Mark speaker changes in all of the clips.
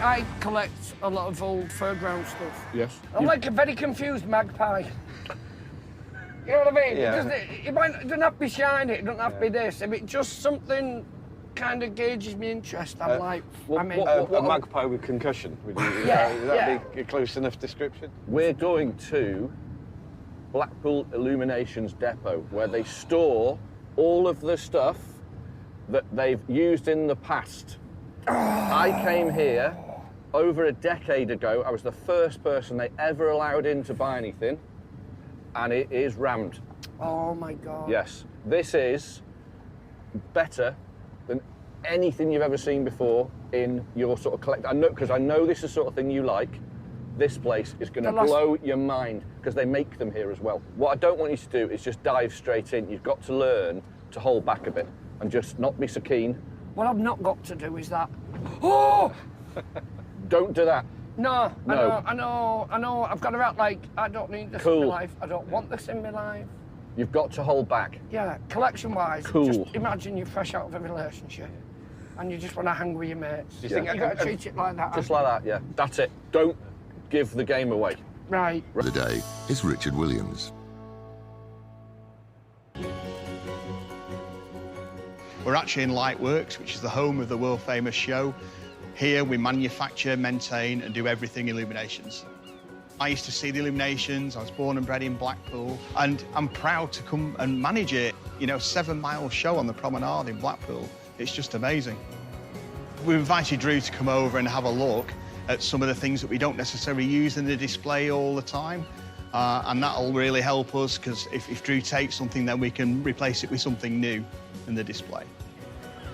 Speaker 1: I collect a lot of old fairground stuff.
Speaker 2: Yes.
Speaker 1: I'm like a very confused magpie. You know what I mean?
Speaker 2: Yeah.
Speaker 1: It doesn't have to be shiny, it doesn't have to be this. If it just something kind of gauges my interest, I'm like,
Speaker 3: What, a magpie with concussion? Would you, would that be a close enough description?
Speaker 2: We're going to Blackpool Illuminations depot, where they store all of the stuff that they've used in the past. I came here over a decade ago. I was the first person they ever allowed in to buy anything, and it is rammed.
Speaker 1: Oh my God.
Speaker 2: Yes, this is better than anything you've ever seen before in your sort of collect. I know, because I know this is the sort of thing you like. This place is going to blow your mind, because they make them here as well. What I don't want you to do is just dive straight in. You've got to learn to hold back a bit and just not be so keen.
Speaker 1: What I've not got to do is that. Oh!
Speaker 2: Don't do that.
Speaker 1: No,
Speaker 2: No.
Speaker 1: I know. I've got to act like I don't need this in my life. I don't want this in my life.
Speaker 2: You've got to hold back.
Speaker 1: Yeah, collection-wise,
Speaker 2: Cool.
Speaker 1: just imagine you're fresh out of a relationship and you just want to hang with your mates.
Speaker 3: Do you think
Speaker 1: you got to treat it like that.
Speaker 2: Just like that, yeah. That's it. Don't give the game away.
Speaker 1: Right.
Speaker 4: The day is Richard Williams.
Speaker 5: We're actually in Lightworks, which is the home of the world-famous show. Here we manufacture, maintain and do everything Illuminations. I used to see the Illuminations. I was born and bred in Blackpool, and I'm proud to come and manage it. You know, 7-mile show on the promenade in Blackpool. It's just amazing. We invited Drew to come over and have a look at some of the things that we don't necessarily use in the display all the time. And that'll really help us, because if Drew takes something, then we can replace it with something new in the display.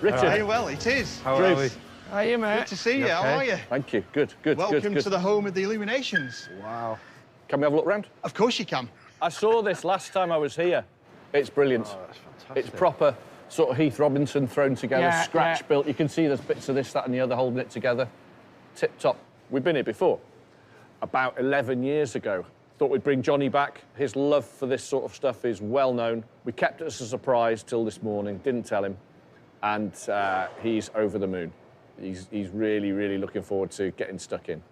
Speaker 2: Richard.
Speaker 5: Very well, it is.
Speaker 3: How are we?
Speaker 1: How are you, mate?
Speaker 5: Good to see you. How are you?
Speaker 2: Thank you. Good.
Speaker 5: Welcome
Speaker 2: good.
Speaker 5: to the home of the Illuminations.
Speaker 3: Wow.
Speaker 2: Can we have a look round?
Speaker 5: Of course you can.
Speaker 2: I saw this last time I was here. It's brilliant.
Speaker 3: Oh, that's fantastic.
Speaker 2: It's proper sort of Heath Robinson thrown together,
Speaker 1: Yeah,
Speaker 2: scratch built. You can see there's bits of this, that and the other holding it together. Tip top. We've been here before. About 11 years ago. Thought we'd bring Johnny back. His love for this sort of stuff is well known. We kept it as a surprise till this morning, didn't tell him. And he's over the moon. He's really, really looking forward to getting stuck in.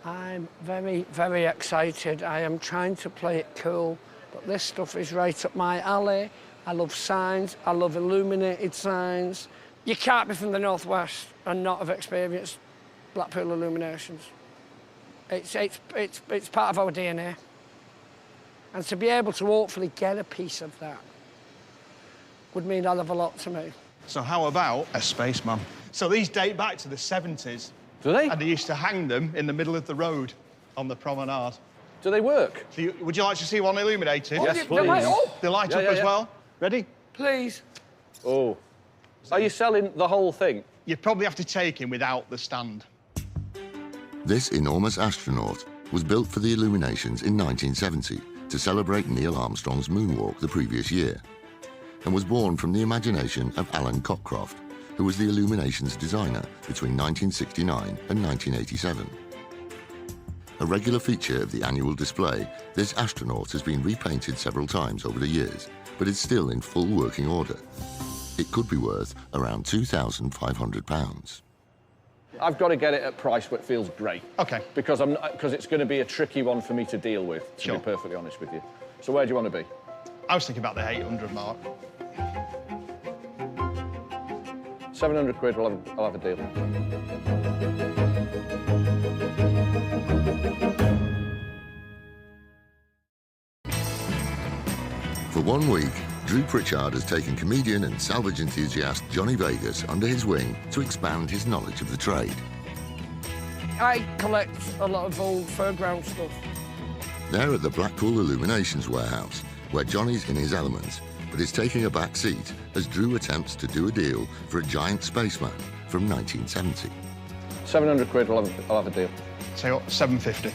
Speaker 1: I'm very, very excited. I am trying to play it cool, but this stuff is right up my alley. I love signs. I love illuminated signs. You can't be from the Northwest and not have experienced Blackpool Illuminations. It's part of our DNA. And to be able to hopefully get a piece of that would mean a hell of a lot to me.
Speaker 5: So how about a spaceman? So these date back to the 70s.
Speaker 2: Do they?
Speaker 5: And they used to hang them in the middle of the road on the promenade.
Speaker 2: Do they work?
Speaker 5: So would you like to see one illuminated?
Speaker 2: Yes,
Speaker 1: They
Speaker 2: please.
Speaker 1: light up.
Speaker 5: They light
Speaker 2: Yeah,
Speaker 5: up
Speaker 2: yeah,
Speaker 5: as
Speaker 2: yeah.
Speaker 5: well. Ready?
Speaker 1: Please.
Speaker 2: Oh. Are you selling the whole thing?
Speaker 5: You'd probably have to take him without the stand.
Speaker 4: This enormous astronaut was built for the Illuminations in 1970 to celebrate Neil Armstrong's moonwalk the previous year, and was born from the imagination of Alan Cockcroft, who was the Illuminations designer between 1969 and 1987. A regular feature of the annual display, this astronaut has been repainted several times over the years, but is still in full working order. It could be worth around £2,500.
Speaker 2: I've got to get it at a price where it feels great.
Speaker 5: OK.
Speaker 2: Because it's going to be a tricky one for me to deal with, to
Speaker 5: Sure.
Speaker 2: be perfectly honest with you. So where do you want to be?
Speaker 5: I was thinking about the 800 mark.
Speaker 2: 700 quid, I'll have a deal.
Speaker 4: For 1 week, Drew Pritchard has taken comedian and salvage enthusiast Johnny Vegas under his wing to expand his knowledge of the trade.
Speaker 1: I collect a lot of old fairground stuff.
Speaker 4: They're at the Blackpool Illuminations warehouse, where Johnny's in his element, but is taking a back seat as Drew attempts to do a deal for a giant spaceman from 1970.
Speaker 2: 700 quid, I'll have a deal.
Speaker 5: Say what, 750.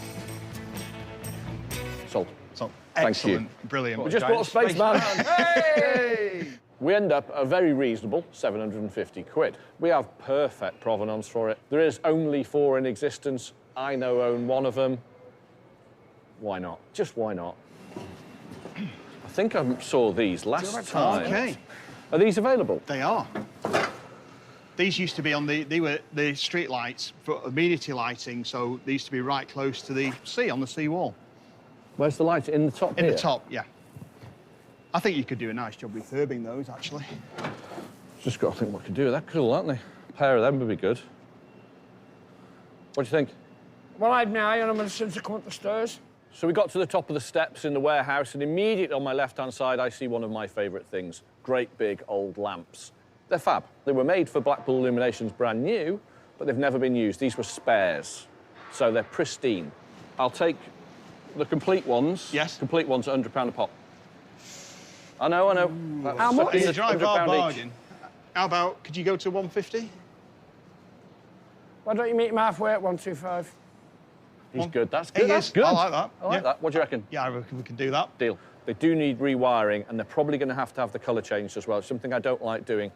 Speaker 2: Sold.
Speaker 5: So
Speaker 2: Thank
Speaker 5: excellent,
Speaker 2: you.
Speaker 5: brilliant.
Speaker 2: We just bought a spaceman.
Speaker 1: Hey!
Speaker 2: We end up a very reasonable 750 quid. We have perfect provenance for it. There is only 4 in existence. I own one of them. Why not? Just why not? I think I saw these last time.
Speaker 5: OK.
Speaker 2: Are these available?
Speaker 5: They are. These used to be on they were the street lights for amenity lighting, so they used to be right close to the sea, on the sea wall.
Speaker 2: Where's the light? In the top
Speaker 5: In
Speaker 2: here?
Speaker 5: the top, yeah. I think you could do a nice job refurbing those, actually.
Speaker 2: Just got to think what we could do with that. Cool, aren't they? A pair of them would be good. What do you think?
Speaker 1: Well, I had my eye on them as soon as I come up the stairs.
Speaker 2: So we got to the top of the steps in the warehouse, and immediately on my left-hand side, I see one of my favourite things, great big old lamps. They're fab. They were made for Blackpool Illuminations brand new, but they've never been used. These were spares, so they're pristine. I'll take the complete ones.
Speaker 5: Yes.
Speaker 2: Complete ones at £100 a pop. I know.
Speaker 1: How much?
Speaker 5: It's a drive-by
Speaker 2: £100
Speaker 5: bargain. How about, could you go to 150?
Speaker 1: Why don't you meet him halfway at 125?
Speaker 2: He's good. That's
Speaker 5: He
Speaker 2: good. That's
Speaker 5: is.
Speaker 2: good.
Speaker 5: I like that.
Speaker 2: I like that. What do you reckon?
Speaker 5: Yeah, I reckon we can do that.
Speaker 2: Deal. They do need rewiring, and they're probably going to have the colour changed as well, something I don't like doing.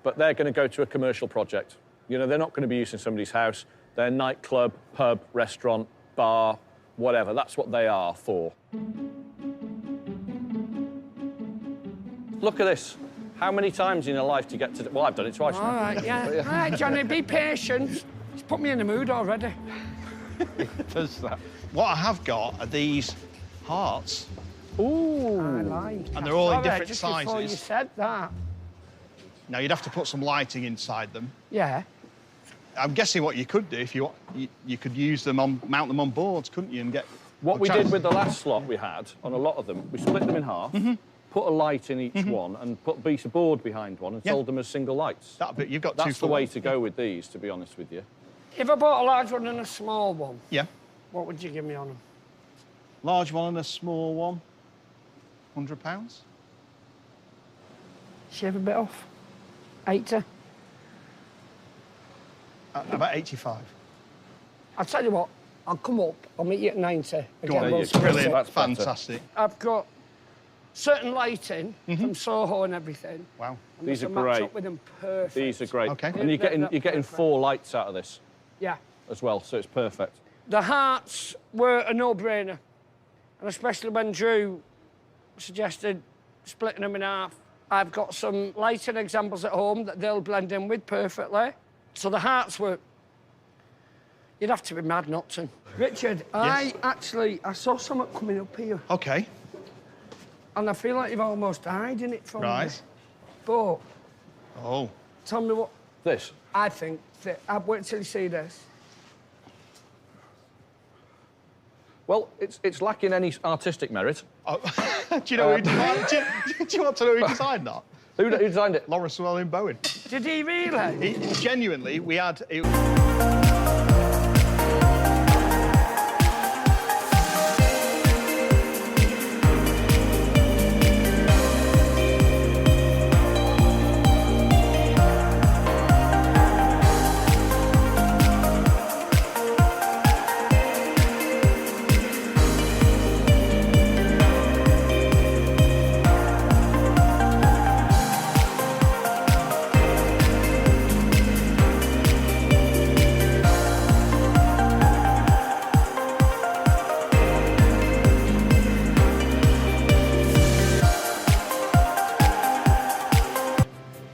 Speaker 2: But they're going to go to a commercial project. You know, they're not going to be used in somebody's house. They're nightclub, pub, restaurant, bar, whatever. That's what they are for. Look at this. How many times in your life do you get to... Well, I've done it twice now.
Speaker 1: All right, yeah. All right, Johnny, be patient. He's put me in the mood already.
Speaker 3: Does that?
Speaker 5: What I have got are these hearts.
Speaker 2: Ooh.
Speaker 1: I lied.
Speaker 5: And they're all in
Speaker 1: Sorry,
Speaker 5: different
Speaker 1: just
Speaker 5: sizes.
Speaker 1: before you said that.
Speaker 5: Now, you'd have to put some lighting inside them.
Speaker 1: Yeah.
Speaker 5: I'm guessing what you could do, if you want, you could use them mount them on boards, couldn't you, and get...
Speaker 2: What we did with the last slot we had, on a lot of them, we split them in half, put a light in each one, and put a piece of board behind one, and sold them as single lights.
Speaker 5: You've got
Speaker 2: That's
Speaker 5: two
Speaker 2: the way to go with these, to be honest with you.
Speaker 1: If I bought a large one and a small one,
Speaker 5: Yeah.
Speaker 1: what would you give me on them?
Speaker 5: Large one and a small one, £100.
Speaker 1: Shave a bit off. 80.
Speaker 5: About 85.
Speaker 1: I'll tell you what, I'll come up, I'll meet you at 90.
Speaker 5: Go on,
Speaker 1: we'll split
Speaker 5: brilliant,
Speaker 1: it.
Speaker 2: That's better.
Speaker 5: fantastic.
Speaker 1: I've got certain lighting from Soho and everything.
Speaker 5: Wow.
Speaker 1: And
Speaker 2: These
Speaker 1: this
Speaker 2: are
Speaker 1: will match
Speaker 2: great.
Speaker 1: up with them perfect.
Speaker 2: These are great.
Speaker 5: Okay.
Speaker 2: And you're getting 4 lights out of this
Speaker 1: Yeah.
Speaker 2: as well, so it's perfect.
Speaker 1: The hearts were a no-brainer, and especially when Drew suggested splitting them in half. I've got some lighting examples at home that they'll blend in with perfectly. So the hearts were... You'd have to be mad not to. Richard, I saw something coming up here,
Speaker 5: OK.
Speaker 1: and I feel like you've almost died in it from me.
Speaker 5: Right.
Speaker 1: But
Speaker 5: Oh.
Speaker 1: tell me what
Speaker 2: This.
Speaker 1: I think. I'll wait till you see this.
Speaker 2: Well, it's lacking any artistic merit.
Speaker 5: Oh. Do you know who designed do you want to know who designed that?
Speaker 2: Who designed it?
Speaker 5: Lawrence Llewellyn Bowen.
Speaker 1: Did he really?
Speaker 5: Genuinely, we had...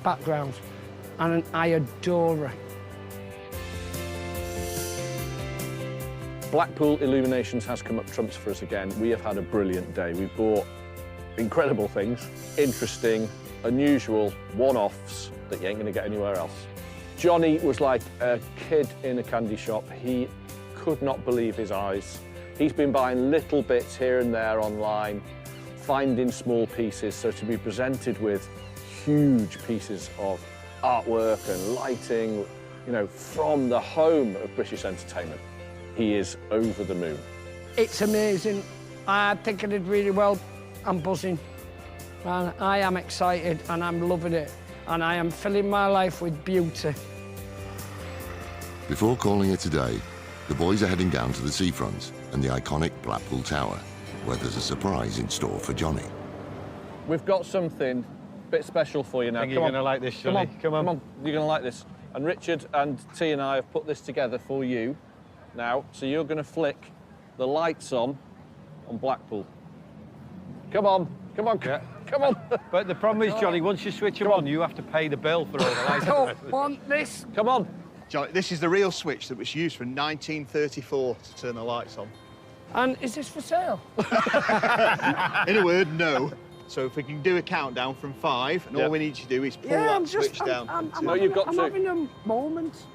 Speaker 1: Background, and I adore her.
Speaker 2: Blackpool Illuminations has come up trumps for us again. We have had a brilliant day. We've bought incredible things, interesting, unusual one-offs that you ain't going to get anywhere else. Johnny was like a kid in a candy shop. He could not believe his eyes. He's been buying little bits here and there online, finding small pieces, so to be presented with huge pieces of artwork and lighting, you know, from the home of British entertainment. He is over the moon.
Speaker 1: It's amazing. I think I did really well. I'm buzzing. And I am excited and I'm loving it. And I am filling my life with beauty.
Speaker 4: Before calling it a day, the boys are heading down to the seafront and the iconic Blackpool Tower, where there's a surprise in store for Johnny.
Speaker 2: We've got something a bit special for you now.
Speaker 3: I think you're going to like this,
Speaker 2: Come
Speaker 3: Johnny.
Speaker 2: on,
Speaker 3: Come on.
Speaker 2: come on. You're going to like this. And Richard and T and I have put this together for you now. So you're going to flick the lights on Blackpool. Come on, come on.
Speaker 3: Yeah.
Speaker 2: Come on.
Speaker 3: But the problem is, Johnny, once you switch them on, you have to pay the bill for all the lights.
Speaker 1: I don't want this.
Speaker 2: Come on.
Speaker 5: Johnny, this is the real switch that was used from 1934 to turn the lights on.
Speaker 1: And is this for sale?
Speaker 5: In a word, no. So if we can do a countdown from 5, and all we need to do is pull that switch down.
Speaker 1: I'm
Speaker 2: you've
Speaker 1: having a moment.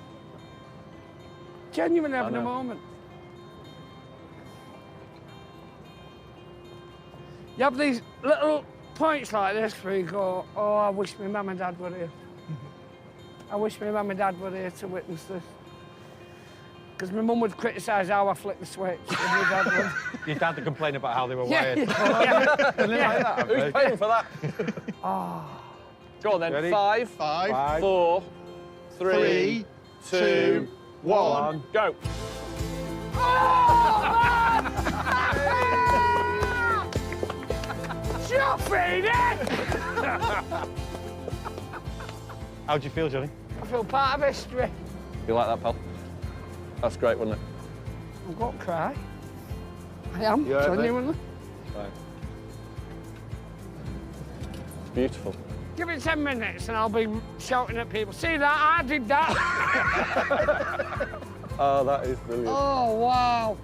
Speaker 1: Genuinely having a moment. You have these little points like this where you go, oh, I wish my mum and dad were here. I wish my mum and dad were here to witness this. Because my mum would criticise how I flick the switch. And my dad would.
Speaker 3: Your dad would complain about how they were wired.
Speaker 1: Yeah.
Speaker 2: Who's paying for that? Go on then.
Speaker 3: Ready?
Speaker 2: 5, 4, 3, 2, 1. Go.
Speaker 1: Shopping it!
Speaker 3: How do you feel, Johnny?
Speaker 1: I feel part of history.
Speaker 2: You like that, pal? That's great, wasn't it?
Speaker 1: I'm going to cry. I am,
Speaker 3: You all right, mate?
Speaker 1: genuinely.
Speaker 2: Right. It's beautiful.
Speaker 1: Give it 10 minutes and I'll be shouting at people, see that, I did that.
Speaker 2: Oh, that is brilliant.
Speaker 1: Oh, wow.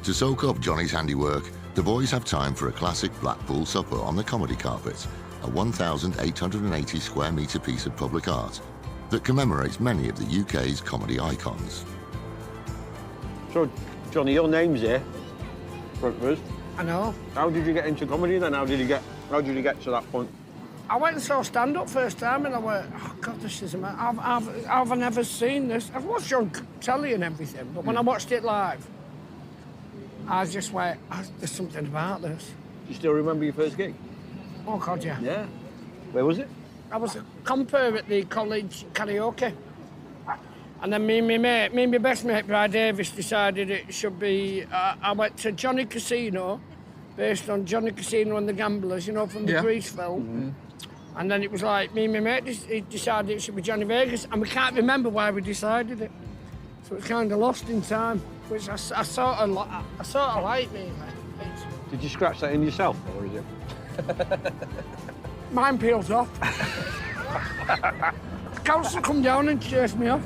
Speaker 4: To soak up Johnny's handiwork, the boys have time for a classic Blackpool supper on the comedy carpet, a 1,880 square metre piece of public art that commemorates many of the UK's comedy icons.
Speaker 3: So, Johnny, your name's here. Front of us.
Speaker 1: I know.
Speaker 3: How did you get into comedy then? How did you get to that point?
Speaker 1: I went and saw stand-up first time and I went, oh, God, this is amazing. I've never seen this. I've watched it on telly and everything, but when I watched it live, I just went, there's something about this.
Speaker 3: Do you still remember your first gig?
Speaker 1: Oh, God, yeah.
Speaker 3: Yeah. Where was it?
Speaker 1: I was a compere at the college karaoke. And then me and my best mate, Brad Davis, decided it should be... I went to Johnny Casino, based on Johnny Casino and the Gamblers, you know, from the Grease film. Mm-hmm. And then it was like, me and my mate decided it should be Johnny Vegas, and we can't remember why we decided it. So it's kind of lost in time, which I sort of like, really.
Speaker 3: Did you scratch that in yourself, or is it?
Speaker 1: Mine peels off. Council come down and chased me off.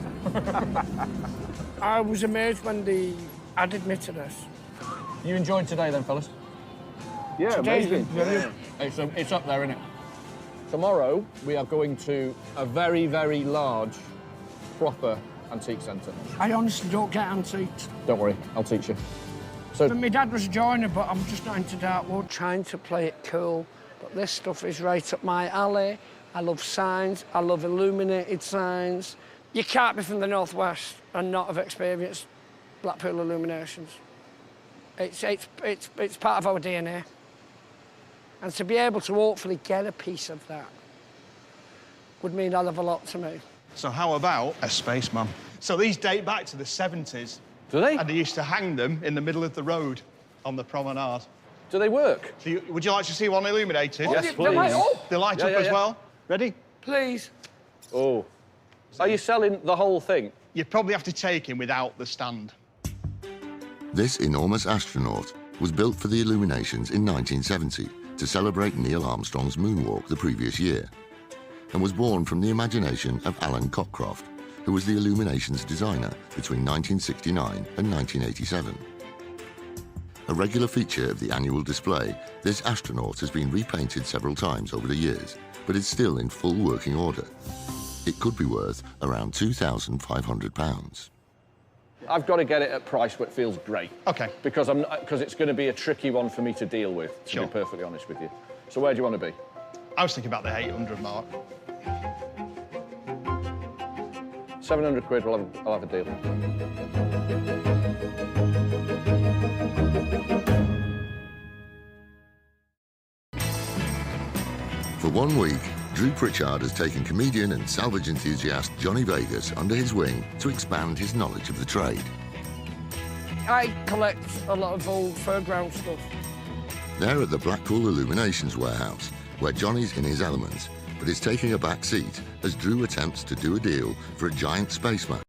Speaker 1: I was amazed when they added me to this.
Speaker 2: You enjoyed today then, fellas?
Speaker 3: Yeah, amazing.
Speaker 2: It's up there, isn't it? Tomorrow, we are going to a very, very large, proper antique centre.
Speaker 1: I honestly don't get antiques.
Speaker 2: Don't worry, I'll teach you. So,
Speaker 1: My dad was a joiner, but I'm just not into dark wood. Trying to play it cool, but this stuff is right up my alley. I love signs, I love illuminated signs. You can't be from the Northwest and not have experienced Blackpool Illuminations. It's part of our DNA. And to be able to hopefully get a piece of that would mean a hell of a lot to me.
Speaker 5: So how about a spaceman? So these date back to the 70s.
Speaker 2: do they?
Speaker 5: And they used to hang them in the middle of the road on the promenade.
Speaker 2: Do they work?
Speaker 5: So would you like to see one illuminated?
Speaker 2: Yes, please.
Speaker 5: They light up as well. Ready?
Speaker 1: Please.
Speaker 2: Oh. Are you selling the whole thing?
Speaker 5: You'd probably have to take him without the stand.
Speaker 4: This enormous astronaut was built for the Illuminations in 1970 to celebrate Neil Armstrong's moonwalk the previous year, and was born from the imagination of Alan Cockcroft, who was the Illuminations designer between 1969 and 1987. A regular feature of the annual display, this astronaut has been repainted several times over the years, but is still in full working order. It could be worth around £2,500.
Speaker 2: I've got to get it at a price where it feels great.
Speaker 5: OK.
Speaker 2: Because it's going to be a tricky one for me to deal with, to be perfectly honest with you. So where do you want to be?
Speaker 5: I was thinking about the 800 mark.
Speaker 2: 700 quid, I'll have a deal.
Speaker 4: For 1 week, Drew Pritchard has taken comedian and salvage enthusiast Johnny Vegas under his wing to expand his knowledge of the trade.
Speaker 1: I collect a lot of old fairground stuff.
Speaker 4: They're at the Blackpool Illuminations warehouse, where Johnny's in his element, but is taking a back seat as Drew attempts to do a deal for a giant spaceman